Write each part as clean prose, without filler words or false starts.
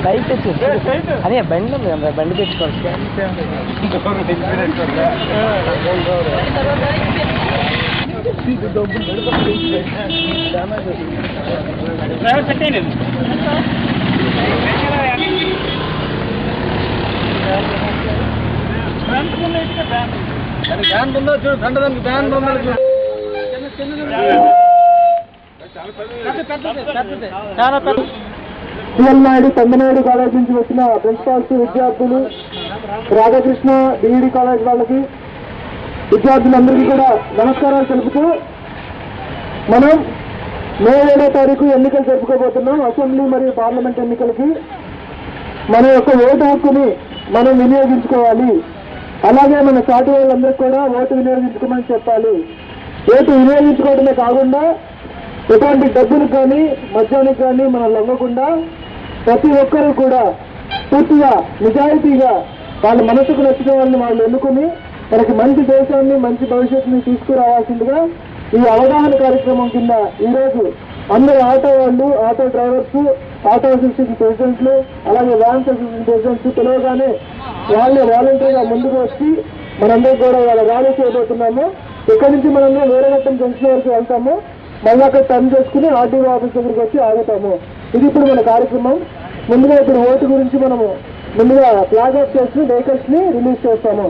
Bike తెచ్చు అదే బండి ఉంది కదా బండి తెచ్చుకోవాలి ఫ్యాన్ ఉందో చూడు ఫ్రంట్ దానికి ఫ్యాన్ ఉందో చూడు చాలా పెద్ద పిఎల్నాయుడు తమ్మినాయుడు కాలేజ్ నుంచి వచ్చిన ప్రిన్సిపాల్స్ విద్యార్థులు రాధాకృష్ణ డిఈడి కాలేజ్ వాళ్ళకి విద్యార్థులందరికీ కూడా నమస్కారాలు తెలుపుతూ మనం మే 7వ తారీఖు ఎన్నికలు జరుపుకోబోతున్నాం అసెంబ్లీ మరియు పార్లమెంట్ ఎన్నికలకి మన యొక్క ఓటు హక్కుని మనం వినియోగించుకోవాలి. అలాగే మన సాటి వాళ్ళందరికీ కూడా ఓటు వినియోగించుకోమని చెప్పాలి. ఓటు వినియోగించుకోవడమే కాకుండా ఎటువంటి డబ్బులు కానీ మద్యానికి కానీ మనం లొంగకుండా ప్రతి ఒక్కరూ కూడా పూర్తిగా నిజాయితీగా వాళ్ళ మనసుకు నచ్చిన వాళ్ళని వాళ్ళు ఎన్నుకుని మనకి మంచి దేశాన్ని మంచి భవిష్యత్తుని తీసుకురావాల్సిందిగా ఈ అవగాహన కార్యక్రమం కింద ఈరోజు అందరూ ఆటో వాళ్ళు, ఆటో డ్రైవర్స్, ఆటో అసోసియేషన్ ప్రెసిడెంట్లు, అలాగే వ్యాన్స్ అసోసియేషన్ ప్రెసిడెంట్స్ పిలవగానే వాళ్ళే వాలంటీర్గా ముందుకు వచ్చి మనందరూ కూడా వాళ్ళ ర్యాలీ చేయబోతున్నాము. ఇక్కడి నుంచి మనందరం వీరఘట్టం జంక్షన్ వరకు వెళ్తాము. మళ్ళీ అక్కడ టర్న్ చేసుకుని ఆర్టీఓ ఆఫీస్ దగ్గరికి వచ్చి ఆగుతాము. ఇది ఇప్పుడు మన కార్యక్రమం. ముందుగా ఇప్పుడు ఓటు గురించి మనము ముందుగా ఫ్లాగ్ ఆఫ్ చేసి వెహికల్స్ ని రిలీజ్ చేస్తాము.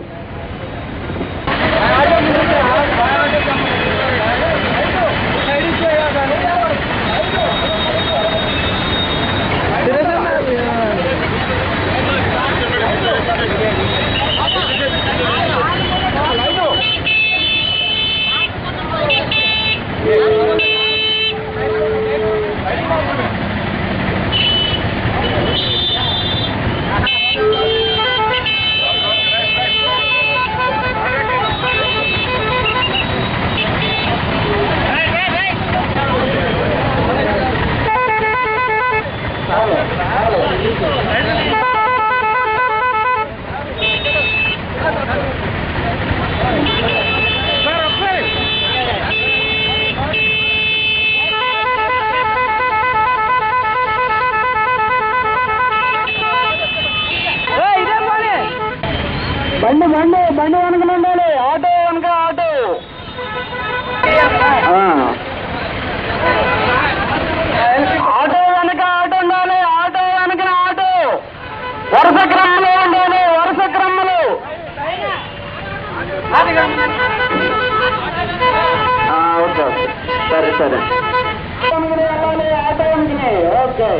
బండి బండి బండి వెనక ఉండాలి. ఆటో వెనక ఆటో ఆటో వెనక ఆటో ఉండాలి. ఆటో వెనక ఆటో వరుస క్రమంలో ఉండాలి. వరుస క్రమంలో ఓకే సరే సరే వెళ్ళాలి. ఆటో వెనకనే ఓకే.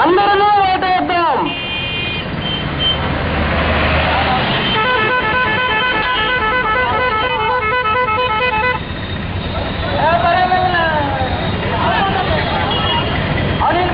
అందరూ ఓటేద్దాం. అనిల్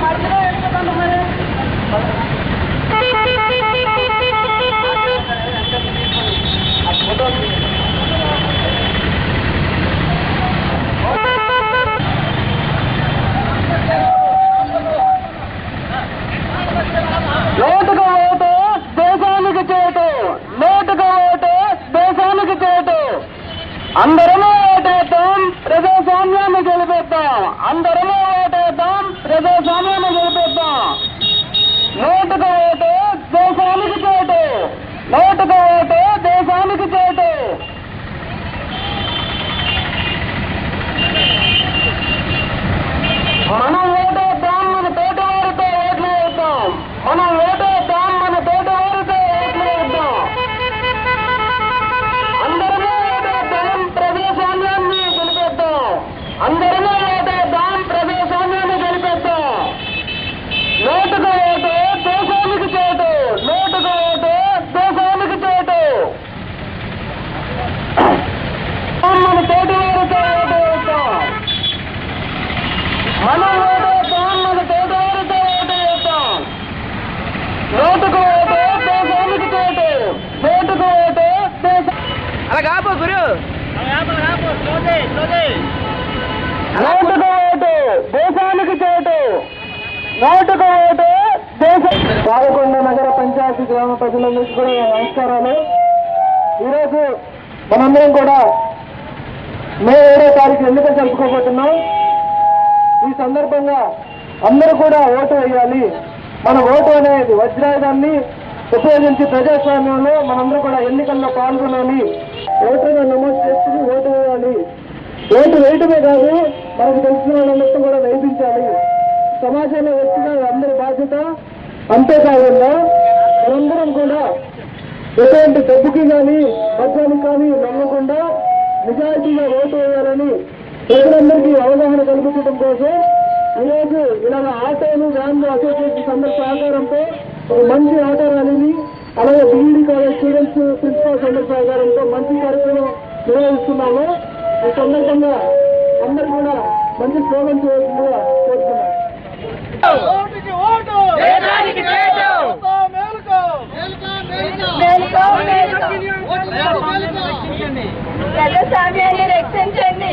నోటుకు ఓటు దేశానికి చేటు. మనం ఓటేద్దాం, మన తోటి వారితో ఓట్లు వేద్దాం. మనం ఓటేద్దాం, మన తోటి వారితో ఓట్లు వేద్దాం. అందరమే ఓటేద్దాం, ప్రజాస్వామ్యాన్ని గెలిపేద్దాం. అందరమే ఓటేద్దాం, ప్రజాస్వామ్యాన్ని గెలిపేద్దాం. నోటుకు ఓటు దేశానికి చేటు. నోటుకు ఓటు దేశానికి చేటు. మన తోటి వారితో ఓటు వేద్దాం. మనం ఓటేద్దాం, మన తోటి వారితో ఓటు వేద్దాం. నోటుకు ఓటు దేశానికి చేటు. నోటుకు ఓటు అలా కాపు గురు. నోటుకు ఓటు దేశానికి చేటు. నోటుకు ఓటు పాలకొండ నగర పంచాయతీ గ్రామ ప్రజలందరికీ కూడా నమస్కారాలు. ఈరోజు మనందరం కూడా మే 7వ తారీఖు ఎన్నికలు జరుపుకోబోతున్నాం. ఈ సందర్భంగా అందరూ కూడా ఓటు వేయాలి. మన ఓటు అనేది వజ్రాయుధాన్ని ఉపయోగించి ప్రజాస్వామ్యంలో మనందరూ కూడా ఎన్నికల్లో పాల్గొనాలి. ఓటుగా నమోదు చేసుకుని ఓటు వేయాలి. ఓటు వేయటమే కాదు, మనకు తెలిసిన వాళ్ళందరితో కూడా వేయించాలి. సమాజంలో వ్యక్తిగా అందరి బాధ్యత. అంతేకాకుండా మనందరం కూడా ఎటువంటి డబ్బుకి కానీ మద్యానికి కానీ నమ్మకుండా నిజాయితీగా ఓటు వేయాలని ప్రజలందరికీ అవగాహన కల్పించడం కోసం ఈరోజు ఇలా ఆటోలు వ్యాన్లు అసోసియేషన్ అందరి సహకారంతో ఒక మంచి ఆటో ర్యాలీని, అలాగే బీఈడీ కాలేజ్ స్టూడెంట్స్ ప్రిన్సిపాల్స్ అందరి సహకారంతో మంచి కార్యక్రమం నిర్వహిస్తున్నాము. ఈ సందర్భంగా అందరూ కూడా మంచి స్లోగన్ చేయవలసిందిగా కోరుతున్నాం. ప్రజాస్వామ్యాన్ని రక్షించండి.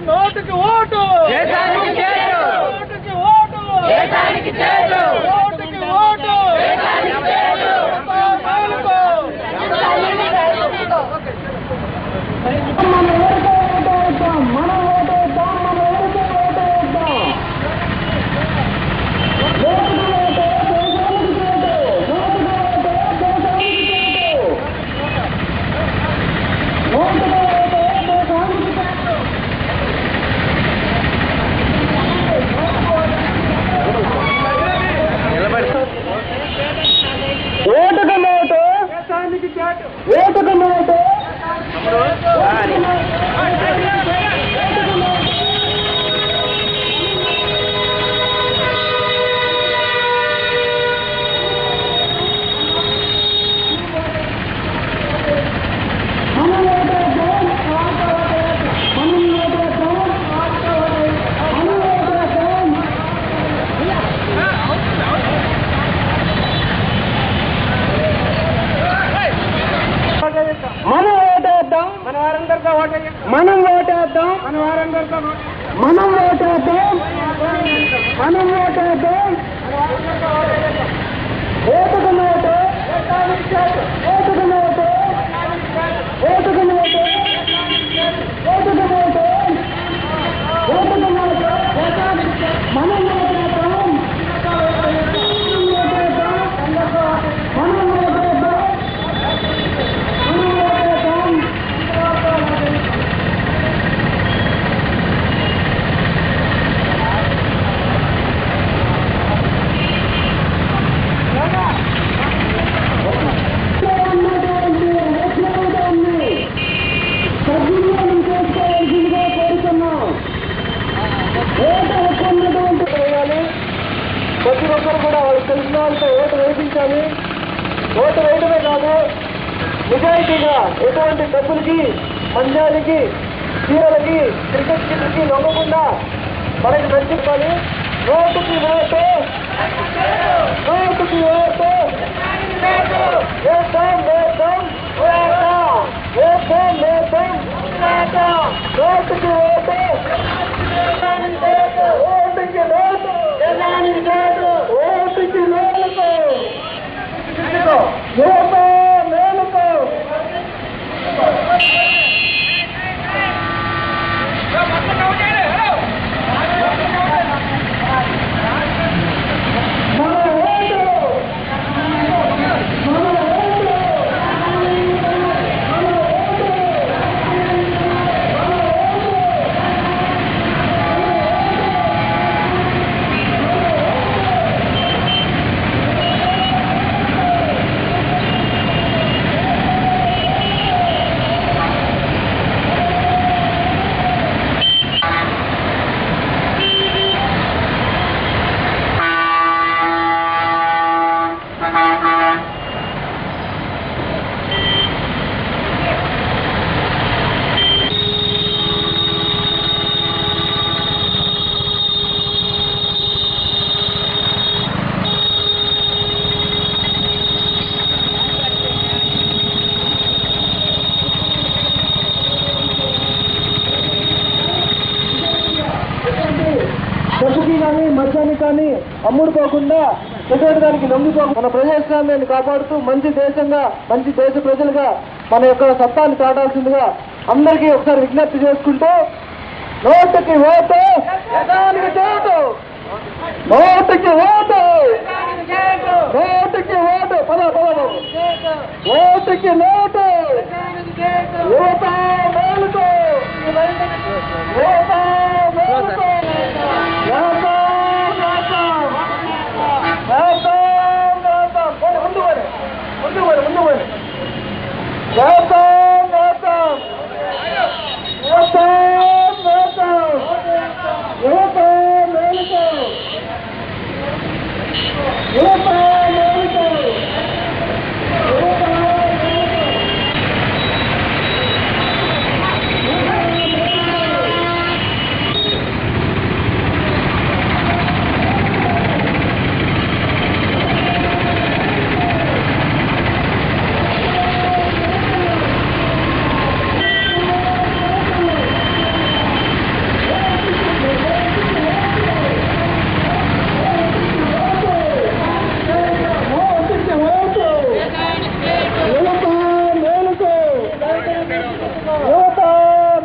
నోటుకి ఓటు దేశానికి చేటు. నోటుకి ఓటు దేశానికి చేటు. నోటుకి ఓటు దేశానికి చేటు. మనం ఓటేద్దాం, మన ఊరికే ఓటేద్దాం. నోటుకు ఓటు దేశానికి చేటు. నోటుకు ఓటు దేశానికి చేటు. నోటుకు ఓటు దేశానికి చేటు. ఓటుకు నోటు దేశానికి చేటు. ఓటుకు నోటు మనం ఓటేద్దాం, మన వారందరితో ఓటేద్దాం. మనం ఓటేద్దాం, మన వారందరితో మనం ఓటేద్దాం. మనం ఓటేద్దాం. ఓటుకు నోటు ఓటుకు నోటు ఓటుకు నోటు ఓటుకు నోటు ఓటుకు నోటు. మనం ఓటేద్దాం. మనం ఓటేద్దాం. ప్రతి ఒక్కరు కూడా వాళ్ళకి తెలిసిన వాళ్ళతో ఓటు వేయించాలి. ఓటు వేయడమే కాదు, నిజాయితీగా ఎటువంటి డబ్బులకి, మంజాలకి, చీరలకి, క్రికెట్ కిట్లకి నమ్మకుండా మనకి నచ్చుకోవాలి. ఓటుకి ఓటు, ఓటుకి ఓటు వేద్దాం, వేద్దాం, వేద్దాం, వేద్దాం, వేద్దాం, వేద్దాం. ఓటుకి ఓటు, ఓటుకి ఓటు, ఓటుకి మేలుకో, మేలుకో, మేలుకో. మొత్తం కానీ అమ్ముడుపోకుండా దానికి లొంగిపోకుండా మన ప్రజాస్వామ్యాన్ని కాపాడుతూ మంచి దేశంగా మంచి దేశ ప్రజలుగా మన యొక్క సత్తాన్ని చాటాల్సిందిగా అందరికీ ఒకసారి విజ్ఞప్తి చేసుకుంటూ నోటుకి ఓటు యజానికి చేటు నోటుకి ఓటు నోటుకి ఓటు పద ఓటుకి నోటు యువత మేలుకో యువత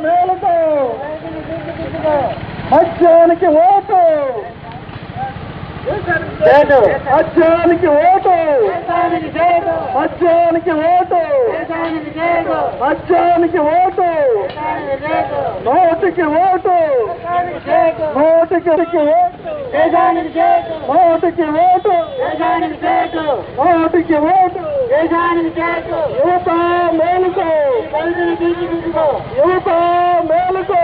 మేలుకో మద్యానికి ఓటు మద్యానికి ఓటు మద్యానికి ఓటు మద్యానికి ఓటు నోటికి ఓటు నోటికి ఓటు నోటికి ఓటు నోటికి ఓటు యువత మేలుకో యువత మేలుకో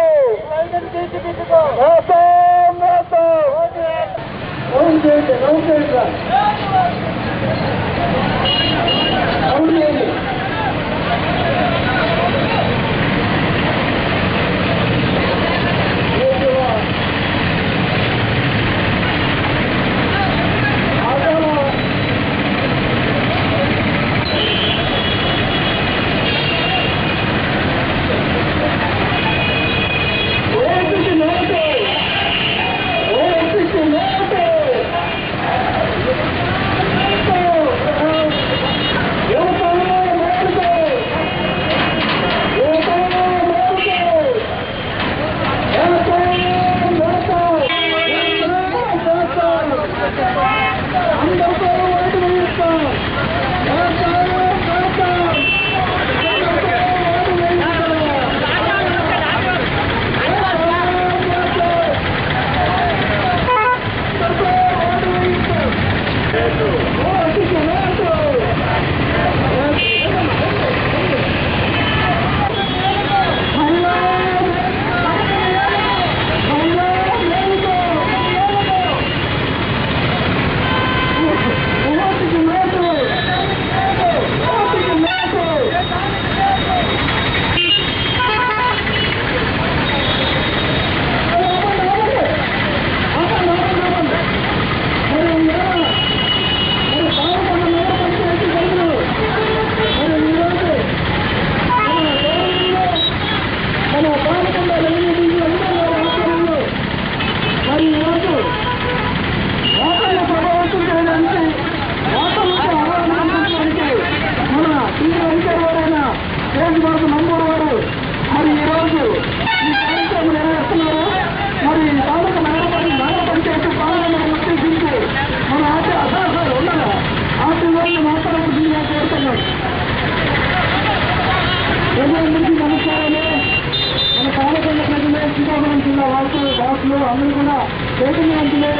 అందరూ కూడా చైతన్యవంతులే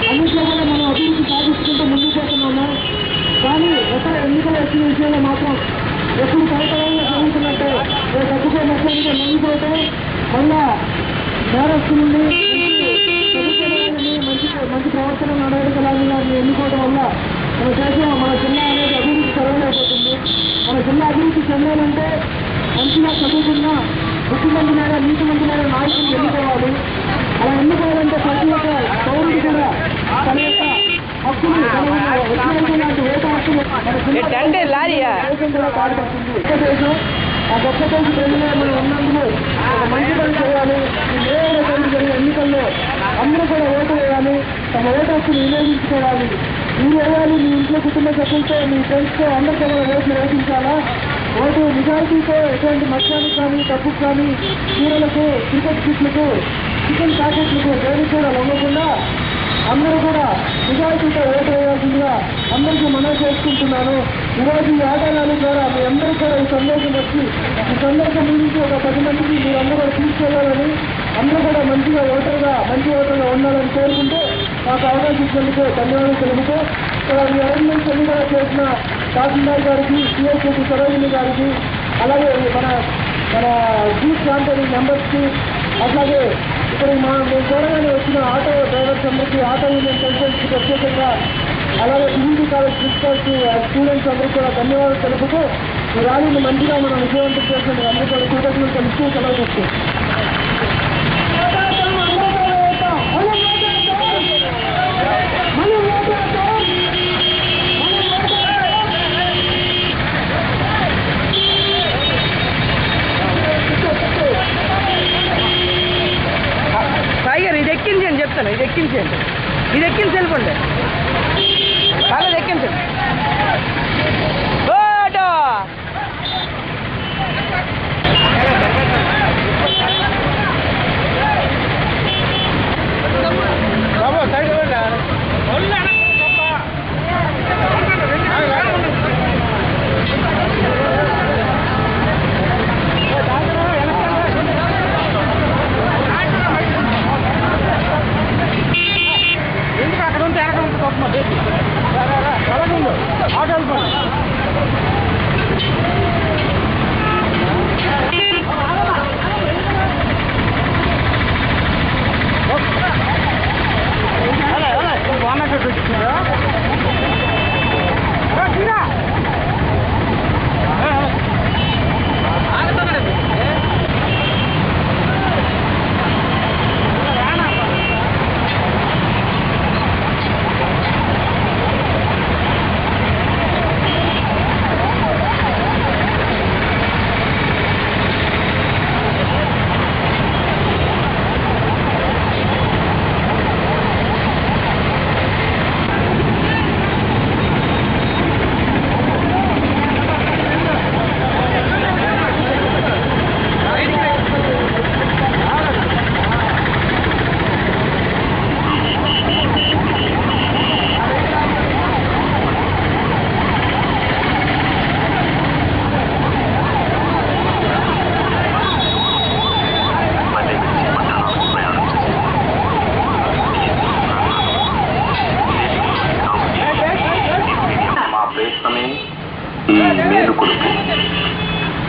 అన్నింటిలో కూడా మనం అభివృద్ధి సాధించుకుంటూ ముందుకు పోతున్నాము. కానీ ఒక ఎన్నికల వచ్చిన విషయంలో మాత్రం ఎప్పుడు తరతరంగా జరుగుతున్నట్టే డబ్బుతో మొత్తానికి లొంగిపోతే మళ్ళా నేరస్తులని మంచి ప్రవర్తన నడవడికలాగా ఎన్నుకోవడం వల్ల మన దేశం మన జిల్లా అనేది అభివృద్ధి చెందలేకపోతుంది. మన జిల్లా అభివృద్ధి చెందాలంటే మంచిగా చదువుకున్న బుద్ధిమంతులైన నీతిమంతులైన నాయకులు ఎన్నుకోవాలి. అలా ఎన్నుకోవాలంటే ప్రతి ఒక్క పౌరుడు కూడా తన యొక్క హక్కులు లాంటి ఓటు హక్కులు మన జిల్లా దేశం కూడా పాటుపడుతుంది. ఆ గొప్ప దేశ ప్రజలే మనం ఉన్నందుకు ఒక మంచి పని చేయాలి. ఈ జరిగిన ఎన్నికల్లో అందరూ కూడా ఓటు వేయాలి, తమ ఓటు హక్కును వినియోగించుకోవాలి. మీరు వేయాలి, మీ ఇంట్లో కుటుంబ సభ్యులతో, మీ ఫ్రెండ్స్తో అందరితో కూడా ఓట్లు వేయించాలా. ఓటు నిజాయితీతో ఎటువంటి మత్స్యానికి కానీ, డబ్బుకు కానీ, చీరలకు, క్రికెట్ కిట్లకు, చికెన్ ప్యాకెట్లకు దేనికి కూడా లొంగకుండా అందరూ కూడా నిజాయితీతో ఓటు వేయాల్సిందిగా అందరికీ మనవి చేసుకుంటున్నాను. ఈరోజు ఈ ఆటగాళ్ళ ద్వారా మీ అందరూ కూడా ఈ సందేశం వచ్చి ఈ సందేశం గురించి ఒక 10 మందికి మీరందరూ కూడా తీసుకెళ్లాలని, అందరూ కూడా మంచి ఓటర్గా ఉండాలని కోరుకుంటూ మాకు అవకాశం ఇచ్చినందుకు ధన్యవాదాలు తెలుపుతూ ఇక్కడ ఈ అరేంజ్మెంట్స్ అన్ని కూడా చేసిన తహసీల్దార్ గారికి, సిఎస్ఓకి సరోజిని గారికి, అలాగే మన చీఫ్ క్యాంపెయినింగ్ మెంబర్స్కి, అట్లాగే ఇక్కడ మేము చూడగానే వచ్చిన ఆటో డ్రైవర్స్ అందరికీ, ఆటో యూనియన్ ప్రెసిడెంట్స్కి ప్రత్యేకంగా, అలాగే డిగ్రీ కాలేజ్ ప్రిన్సిపల్స్, స్టూడెంట్స్ అందరికీ కూడా ధన్యవాదాలు తెలుపుతూ ఈ ర్యాలీని మంచిగా మనం విజయవంతం చేసిన అందరూ కూడా కృతజ్ఞతలు తెలుస్తూ సెలవు చేస్తాం. టైగర్ ఇది ఎక్కించండి, చెప్తాను. ఇది ఎక్కించండి, ఇది ఎక్కించి వెళ్ళిపోండి. కాలేదు, ఎక్కించండి.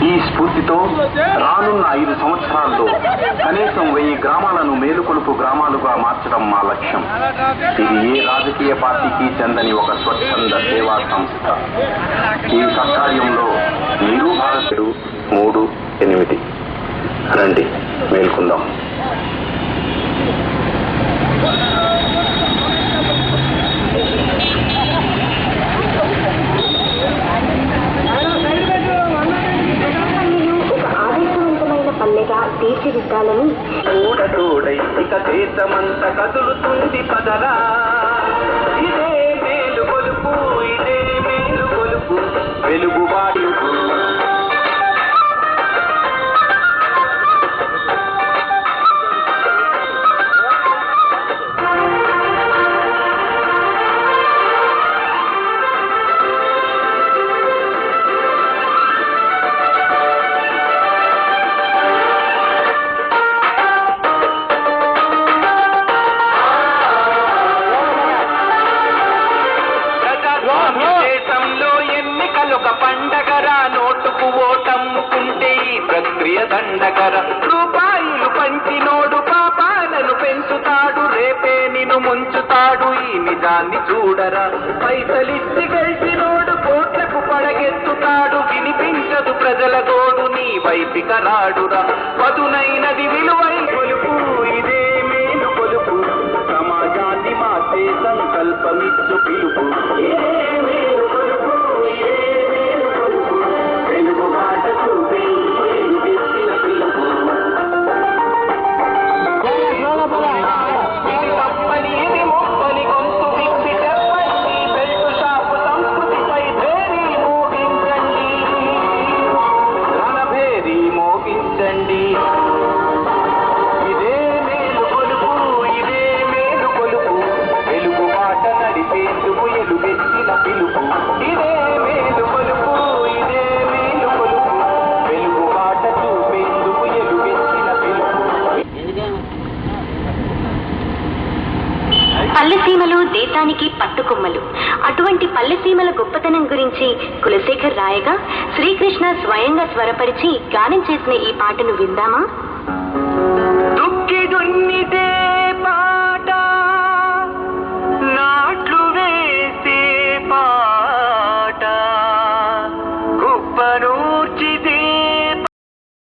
ఈ స్ఫూర్తితో రానున్న 5 సంవత్సరాల్లో కనీసం 1000 గ్రామాలను మేలుకొలుపు గ్రామాలుగా మార్చడం మా లక్ష్యం. ఇది ఏ రాజకీయ పార్టీకి చెందని ఒక స్వచ్ఛంద సేవా సంస్థ. ఈ సత్కార్యంలో మీరు భారతీయుడు 3-8 రండి, మేల్కొందాం. తీర్చిదిద్దాలని ఇక దేశమంత కదులుతుంది పదరా. ఇదే మేలు కొలుపు, ఇదే మేలు కొలుపు, వెలుగుబాటు. ఒక పండగరా, నోటుకు ఓటమ్ముకుంటే ఈ ప్రక్రియ దండగర. రూపాయలు పంచినోడు పాపాలను పెంచుతాడు, రేపే నిన్ను ముంచుతాడు, ఈ నిజాన్ని చూడరా. పైసలిచ్చి గెలిచినోడు కోట్లకు పడగెత్తుతాడు, వినిపించదు ప్రజల గోడు, నీ వైపిక రాడురా. పదునైనది విలువై కొలుపు, ఇదే మేలు కొలుపు, సమాజాన్ని మార్చే సంకల్పమిచ్చు పిలుపు. Baby. పల్లెసీమలు దేశానికి పట్టుకొమ్మలు. అటువంటి పల్లెసీమల గొప్పతనం గురించి కులశేఖర్ రాయగా శ్రీకృష్ణ స్వయంగా స్వరపరిచి గానం చేసిన ఈ పాటను విందామా?